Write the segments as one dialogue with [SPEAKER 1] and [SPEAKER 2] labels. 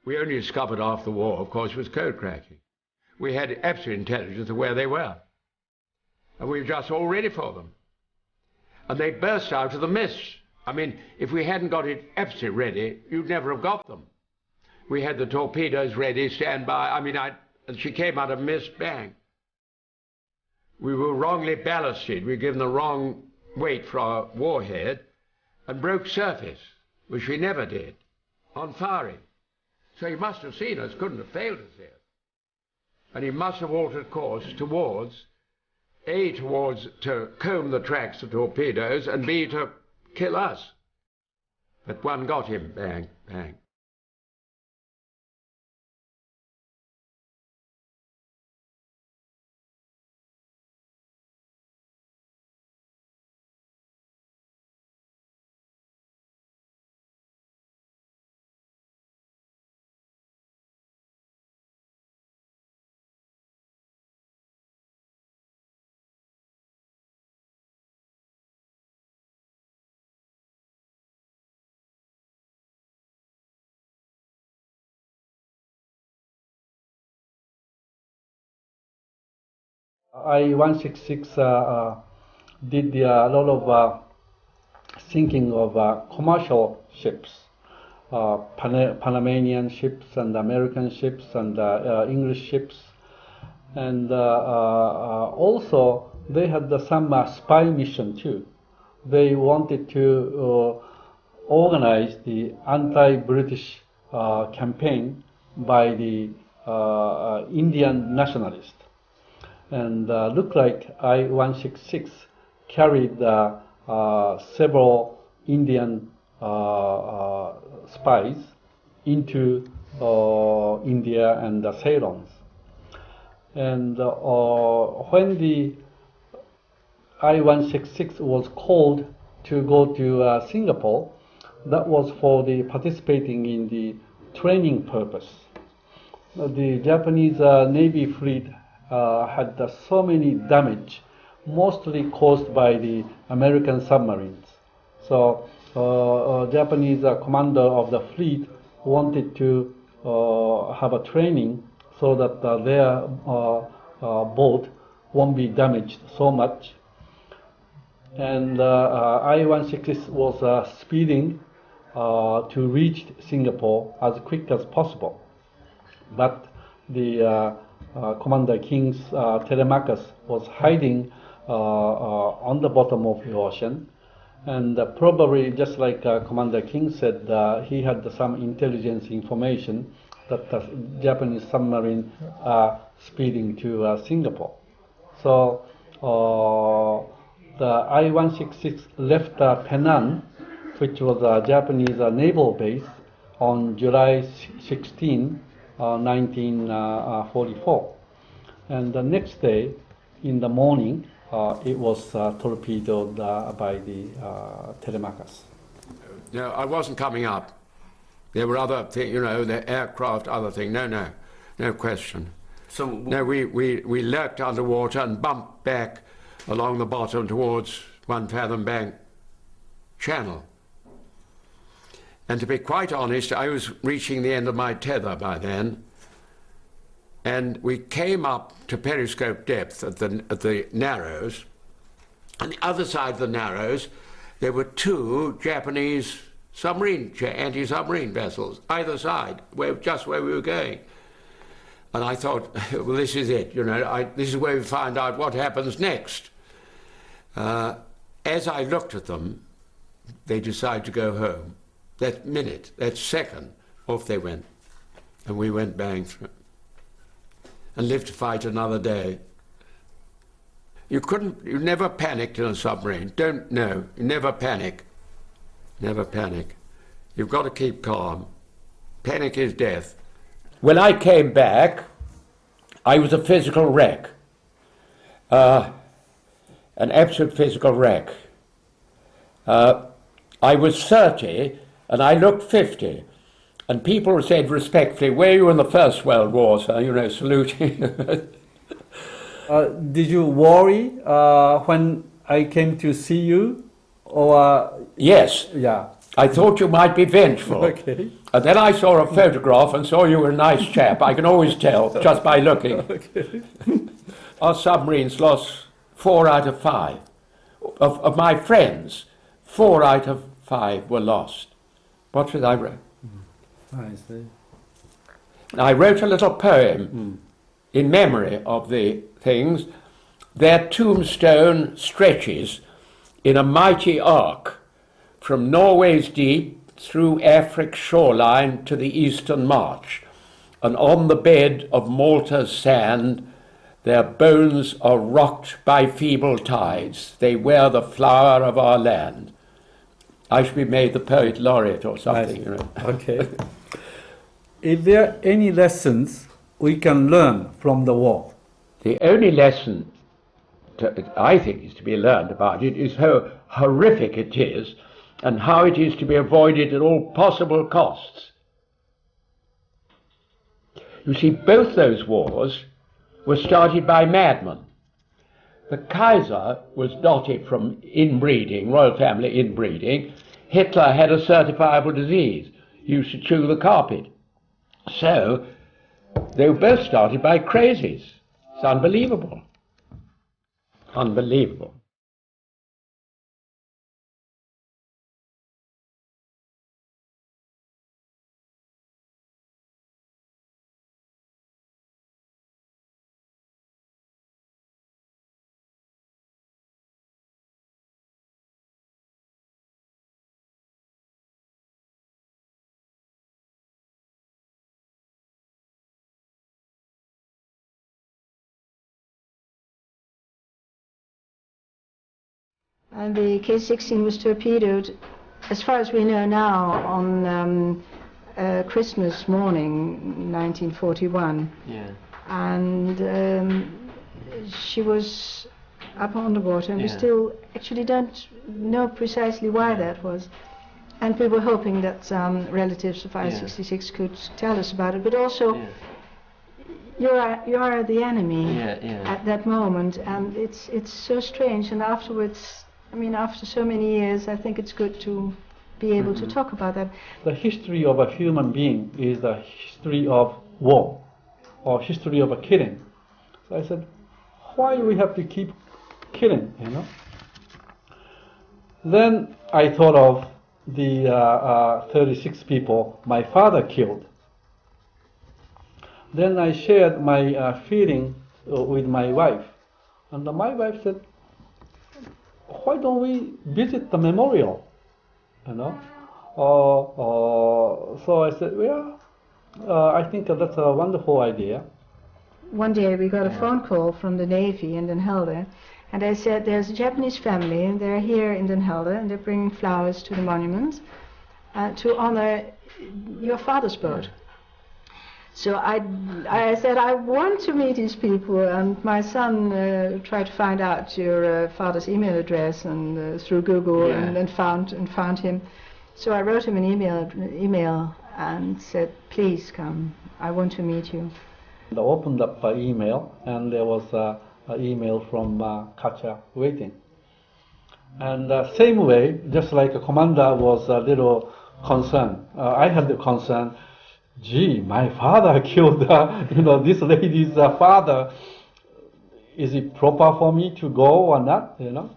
[SPEAKER 1] We only discovered after the war, of course, was code cracking. We had absolute intelligence of where they were. And we were just all ready for them. And they burst out of the mist. I mean, if we hadn't got it absolutely ready, you'd never have got them. We had the torpedoes ready, stand by. I mean, and she came out of mist, bang. We were wrongly ballasted. We were given the wrong weight for our warhead and broke surface, which we never did, on firing. So he must have seen us, couldn't have failed us here. And he must have altered course towards, A, to comb the tracks of torpedoes, and B, to kill us. But one got him, bang, bang.
[SPEAKER 2] I-166 did a lot of sinking of commercial ships, Panamanian ships and American ships and English ships. And also they had some spy mission too. They wanted to organize the anti-British campaign by the Indian nationalists. And looked like I-166 carried several Indian spies into India and Ceylon. And when the I-166 was called to go to Singapore, that was for the participating in the training purpose. The Japanese Navy fleet had so many damage, mostly caused by the American submarines. So Japanese commander of the fleet wanted to have a training so that their boat won't be damaged so much. And I-166 was speeding to reach Singapore as quick as possible. But the Commander King's Telemachus was hiding on the bottom of the ocean, and probably just like Commander King said, he had some intelligence information that the Japanese submarine are speeding to Singapore. So the I-166 left Penang, which was a Japanese naval base, on July 16, 1944. And the next day, in the morning, it was torpedoed by the Telemachus.
[SPEAKER 1] No, I wasn't coming up. There were other things, you know, the aircraft, other things. No question.
[SPEAKER 3] So
[SPEAKER 1] no, we lurked underwater and bumped back along the bottom towards One Fathom Bank Channel. And to be quite honest, I was reaching the end of my tether by then, and we came up to periscope depth at the Narrows. On the other side of the Narrows, there were two Japanese anti-submarine vessels, either side, just where we were going. And I thought, well, this is it, you know, this is where we find out what happens next. As I looked at them, they decided to go home. That minute, that second, off they went. And we went bang through. And lived to fight another day. You never panicked in a submarine. You never panic. Never panic. You've got to keep calm. Panic is death. When I came back, I was a physical wreck. An absolute physical wreck. I was 30, and I looked 50. And people said respectfully, were you in the First World War, sir? You know, saluting.
[SPEAKER 2] Did you worry when I came to see you? Or
[SPEAKER 1] yes.
[SPEAKER 2] Yeah.
[SPEAKER 1] I thought you might be vengeful.
[SPEAKER 2] Okay.
[SPEAKER 1] And then I saw a photograph and saw you were a nice chap. I can always tell just by looking.
[SPEAKER 2] Okay.
[SPEAKER 1] Our submarines lost 4 out of 5. Of my friends, 4 out of 5 were lost. What should I write?
[SPEAKER 2] I see.
[SPEAKER 1] I wrote a little poem in memory of the things. Their tombstone stretches in a mighty arc from Norway's deep through Afric's shoreline to the eastern march, and on the bed of Malta's sand their bones are rocked by feeble tides. They wear the flower of our land. I should be made the poet laureate or something. You know.
[SPEAKER 2] Okay. Is there any lessons we can learn from the war?
[SPEAKER 1] The only lesson I think is to be learned about it is how horrific it is and how it is to be avoided at all possible costs. You see, both those wars were started by madmen. The Kaiser was dotted from inbreeding, royal family inbreeding. Hitler had a certifiable disease. He used to chew the carpet. So, they were both started by crazies. It's unbelievable. Unbelievable.
[SPEAKER 3] And the K-16 was torpedoed, as far as we know now, on Christmas morning, 1941.
[SPEAKER 4] Yeah.
[SPEAKER 3] And she was up on the water, and we still actually don't know precisely why that was. And we were hoping that relatives of I-166 could tell us about it, but also you are the enemy at that moment, and it's so strange. And afterwards, I mean, after so many years, I think it's good to be able to talk about that.
[SPEAKER 2] The history of a human being is the history of war, or history of a killing. So I said, why do we have to keep killing, you know? Then I thought of the 36 people my father killed. Then I shared my feeling with my wife. And my wife said, why don't we visit the memorial, you know? So I said, I think that's a wonderful idea.
[SPEAKER 3] One day we got a phone call from the Navy in Den Helder, and they said there's a Japanese family and they're here in Den Helder and they're bringing flowers to the monument to honor your father's boat. So I said, I want to meet these people, and my son tried to find out your father's email address and through Google and found him. So I wrote him an email and said, please come, I want to meet you.
[SPEAKER 2] I opened up my email, and there was an email from Katja waiting. And same way, just like a commander was a little concerned, I had the concern, gee, my father killed this lady's father. Is it proper for me to go or not, you know?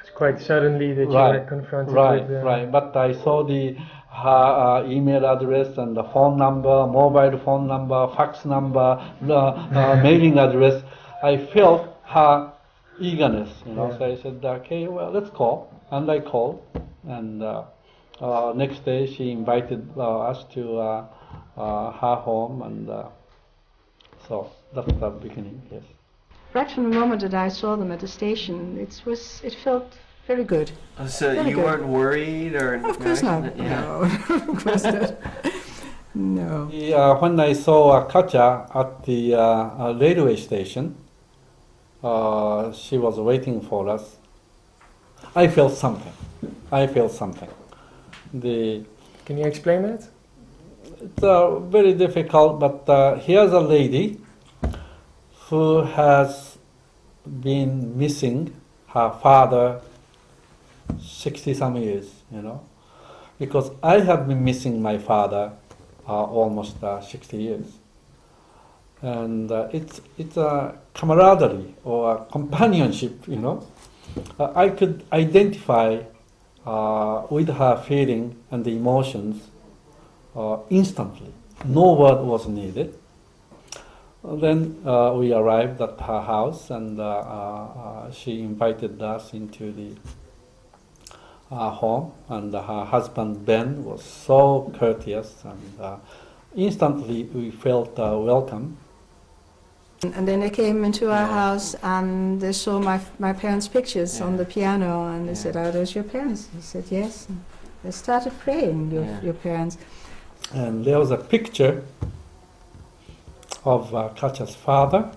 [SPEAKER 4] It's quite suddenly that you were confronted with...
[SPEAKER 2] Right, but I saw her email address and the phone number, mobile phone number, fax number, mailing address. I felt her eagerness, you know, so I said, okay, well, let's call. And I called, and next day she invited us to her home, and so that's the beginning, yes.
[SPEAKER 3] Right from the moment that I saw them at the station, it felt very good.
[SPEAKER 4] So
[SPEAKER 3] very
[SPEAKER 4] you
[SPEAKER 3] good.
[SPEAKER 4] weren't worried, or?
[SPEAKER 3] Of course not.
[SPEAKER 4] Yeah.
[SPEAKER 3] No, of course not. No.
[SPEAKER 2] When I saw Katja at the railway station, she was waiting for us. I felt something.
[SPEAKER 4] Can you explain that?
[SPEAKER 2] It's very difficult, but here's a lady who has been missing her father 60-some years, you know. because I have been missing my father almost 60 years. And it's a camaraderie or a companionship, you know. I could identify with her feeling and the emotions instantly. No word was needed. Then we arrived at her house, and she invited us into the home, and her husband Ben was so courteous, and instantly we felt welcome.
[SPEAKER 3] And then they came into our house and they saw my parents' pictures on the piano, and they said, "Are those your parents?" I said, "Yes." And they started praying, your parents.
[SPEAKER 2] And there was a picture of Katja's father.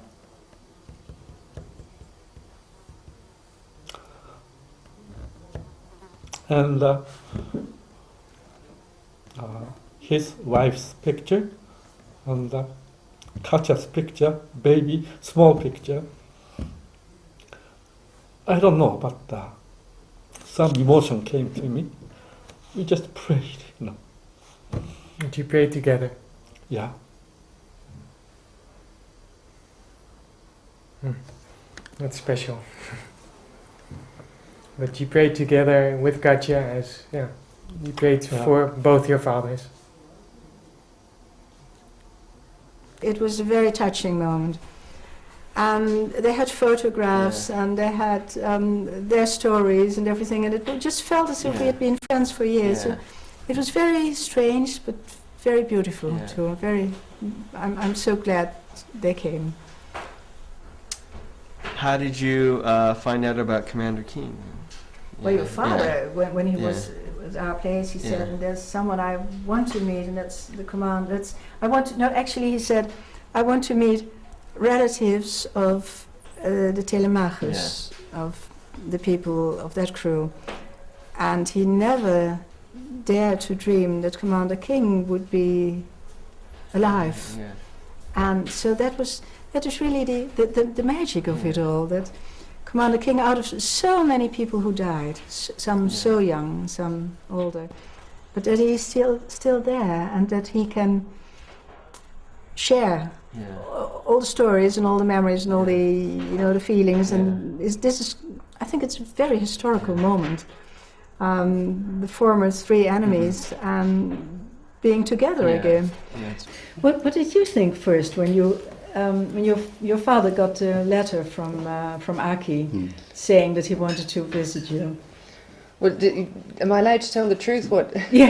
[SPEAKER 2] And his wife's picture, and Katja's picture, baby, small picture. I don't know, but some emotion came to me. We just prayed, you know.
[SPEAKER 4] And you prayed together?
[SPEAKER 2] Yeah.
[SPEAKER 4] That's special. But you prayed together with Katja as, you prayed for both your fathers.
[SPEAKER 3] It was a very touching moment. And they had photographs, and they had their stories and everything, and it just felt as if we had been friends for years. So it was very strange, but very beautiful too. I'm so glad they came.
[SPEAKER 5] How did you find out about Commander King?
[SPEAKER 3] Well, your father, when he was at our place, he said, "There's someone I want to meet, and that's the commander. He said, I want to meet relatives of the Telemachus, of the people of that crew." And he never dared to dream that Commander King would be alive. And so that was really the magic of it all, that Commander King, out of so many people who died, some so young, some older, but that he's still there, and that he can share all the stories and all the memories and all the the feelings, and I think it's a very historical moment. The former three enemies and being together again. What did you think first when your father got a letter from Aki saying that he wanted to visit you?
[SPEAKER 6] Well, am I allowed to tell the truth? What?
[SPEAKER 3] Yeah.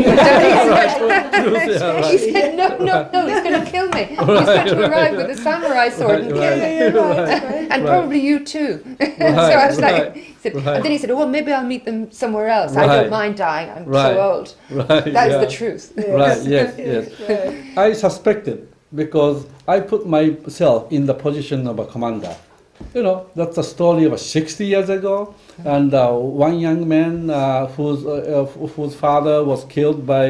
[SPEAKER 6] He said, no, he's going to kill me. He's going to arrive with a samurai sword and kill me. And probably you too. So I was like, and then he said, "Oh, well, maybe I'll meet them somewhere else. I don't mind dying. I'm so old." That is the truth.
[SPEAKER 2] Yes. I suspected, because I put myself in the position of a commander. That's a story of 60 years ago, and one young man whose father was killed by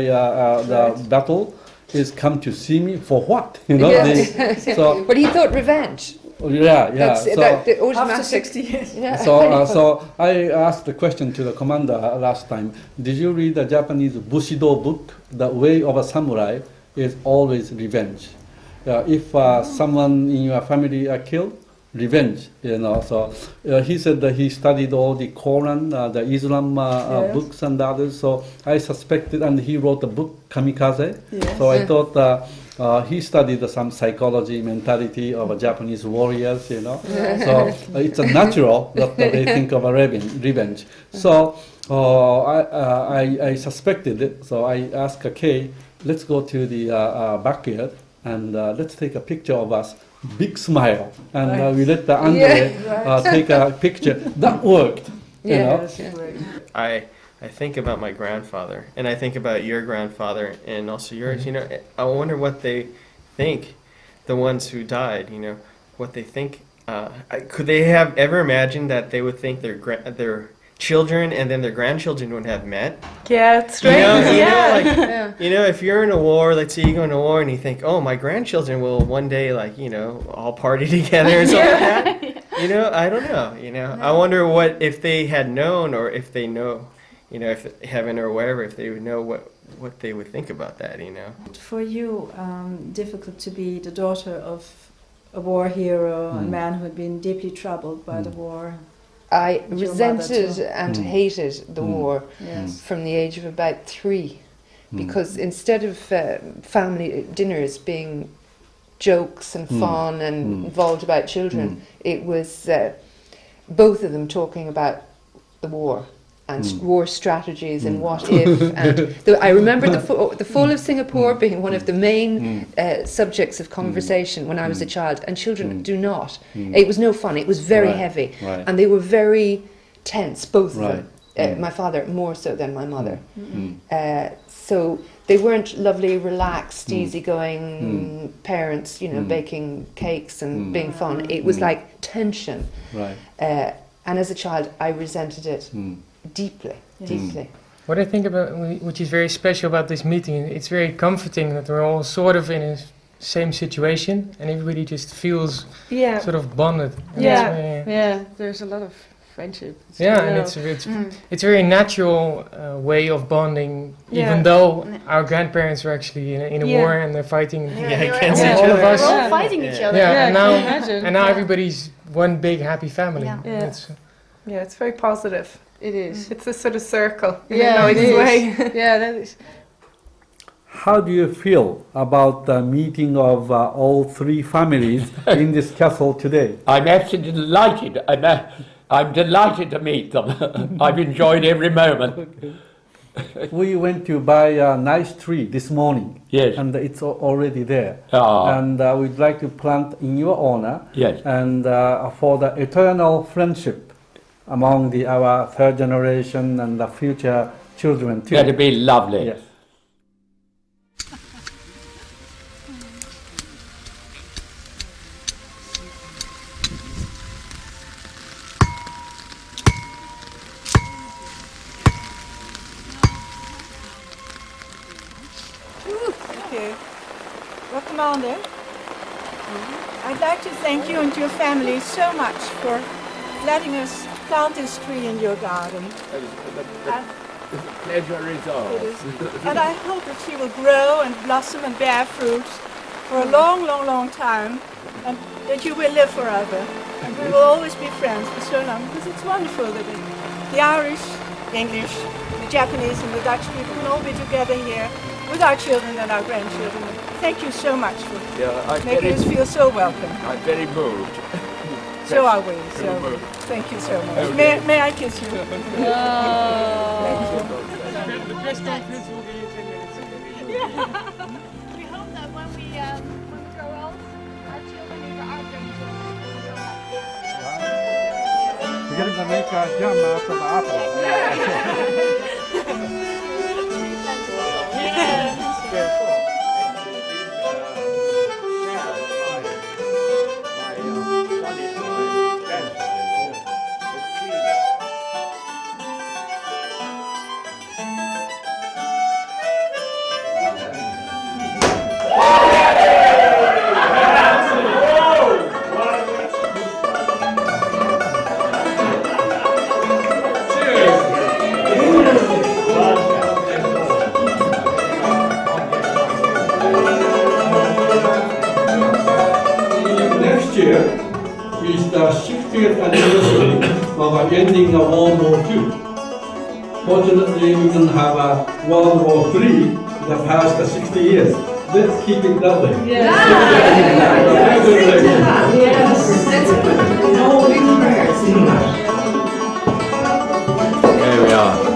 [SPEAKER 2] the battle is come to see me for what?
[SPEAKER 6] But he thought revenge.
[SPEAKER 3] After 60 years.
[SPEAKER 2] So I asked the question to the commander last time. Did you read the Japanese Bushido book? The way of a samurai is always revenge. If someone in your family are killed, revenge, So he said that he studied all the Quran, the Islam books and others. So I suspected, and he wrote a book, Kamikaze. So I thought he studied some psychology, mentality of Japanese warriors, So it's a natural that they think of a revenge. So I suspected it. So I asked Kay, let's go to the backyard and let's take a picture of us. Big smile, and we let the Andre take a picture. That worked,
[SPEAKER 5] I think about my grandfather, and I think about your grandfather, and also yours. I wonder what they think, the ones who died. What they think. Could they have ever imagined that they would think their children and then their grandchildren would have met?
[SPEAKER 4] Yeah, it's strange.
[SPEAKER 5] If you're in a war, let's say you go in a war and you think, oh, my grandchildren will one day, all party together or something like that. I don't know. I wonder if they had known, or if they know, if heaven or whatever, if they would know what they would think about that, you know.
[SPEAKER 7] For you, difficult to be the daughter of a war hero, a man who had been deeply troubled by the war.
[SPEAKER 6] I
[SPEAKER 7] And your
[SPEAKER 6] resented
[SPEAKER 7] mother too.
[SPEAKER 6] and hated the war
[SPEAKER 7] Yes.
[SPEAKER 6] from the age of about 3, because instead of family dinners being jokes and fun and involved about children, it was both of them talking about the war and war strategies and what if. And I remember the fall of Singapore being one of the main subjects of conversation when I was a child, and children do not. It was no fun. It was very heavy, and they were very tense, both of them. My father more so than my mother. So they weren't lovely, relaxed, easygoing parents, you know, baking cakes and being fun. It was like tension. And as a child, I resented it deeply, deeply.
[SPEAKER 4] What I think about, which is very special about this meeting, it's very comforting that we're all sort of in a same situation and everybody just feels sort of bonded. And
[SPEAKER 7] There's a lot of friendship.
[SPEAKER 4] And it's a very natural way of bonding, even though our grandparents were actually in a war and they're fighting against each
[SPEAKER 8] all
[SPEAKER 4] other.
[SPEAKER 8] of us. We're all fighting each other.
[SPEAKER 4] And now everybody's one big happy family.
[SPEAKER 9] It's very positive.
[SPEAKER 7] It is.
[SPEAKER 9] It's a sort of circle in a noisy way.
[SPEAKER 7] That is.
[SPEAKER 2] How do you feel about the meeting of all 3 families in this castle today?
[SPEAKER 1] I'm absolutely delighted, and I'm delighted to meet them. I've enjoyed every moment.
[SPEAKER 2] We went to buy a nice tree this morning.
[SPEAKER 1] Yes.
[SPEAKER 2] And it's already there.
[SPEAKER 1] Ah.
[SPEAKER 2] And we'd like to plant in your honor.
[SPEAKER 1] Yes.
[SPEAKER 2] And for the eternal friendship among our 3rd generation and the future children too.
[SPEAKER 1] That'd be lovely.
[SPEAKER 2] Yes.
[SPEAKER 9] Commander, I'd like to thank you and your family so much for letting us plant this tree in your garden.
[SPEAKER 1] The pleasure is ours.
[SPEAKER 9] And I hope that she will grow and blossom and bear fruit for a long, long, long time, and that you will live forever. And we will always be friends for so long, because it's wonderful that the Irish, the English, the Japanese and the Dutch people can all be together here with our children and our grandchildren. Thank you so much for making us feel so welcome.
[SPEAKER 1] I'm very moved.
[SPEAKER 9] So are we. So thank you so much.
[SPEAKER 1] Okay.
[SPEAKER 9] May I kiss you?
[SPEAKER 4] The press conference will be in 10 minutes.
[SPEAKER 8] We hope that when we grow old, our children and our grandchildren will grow up.
[SPEAKER 2] We're going to make a jam out of the apple. Next year is the 60th anniversary of the ending of World War II. Fortunately, we didn't have a World War III the past 60 years. Let's keep it that way.
[SPEAKER 6] Yes.
[SPEAKER 1] There we are.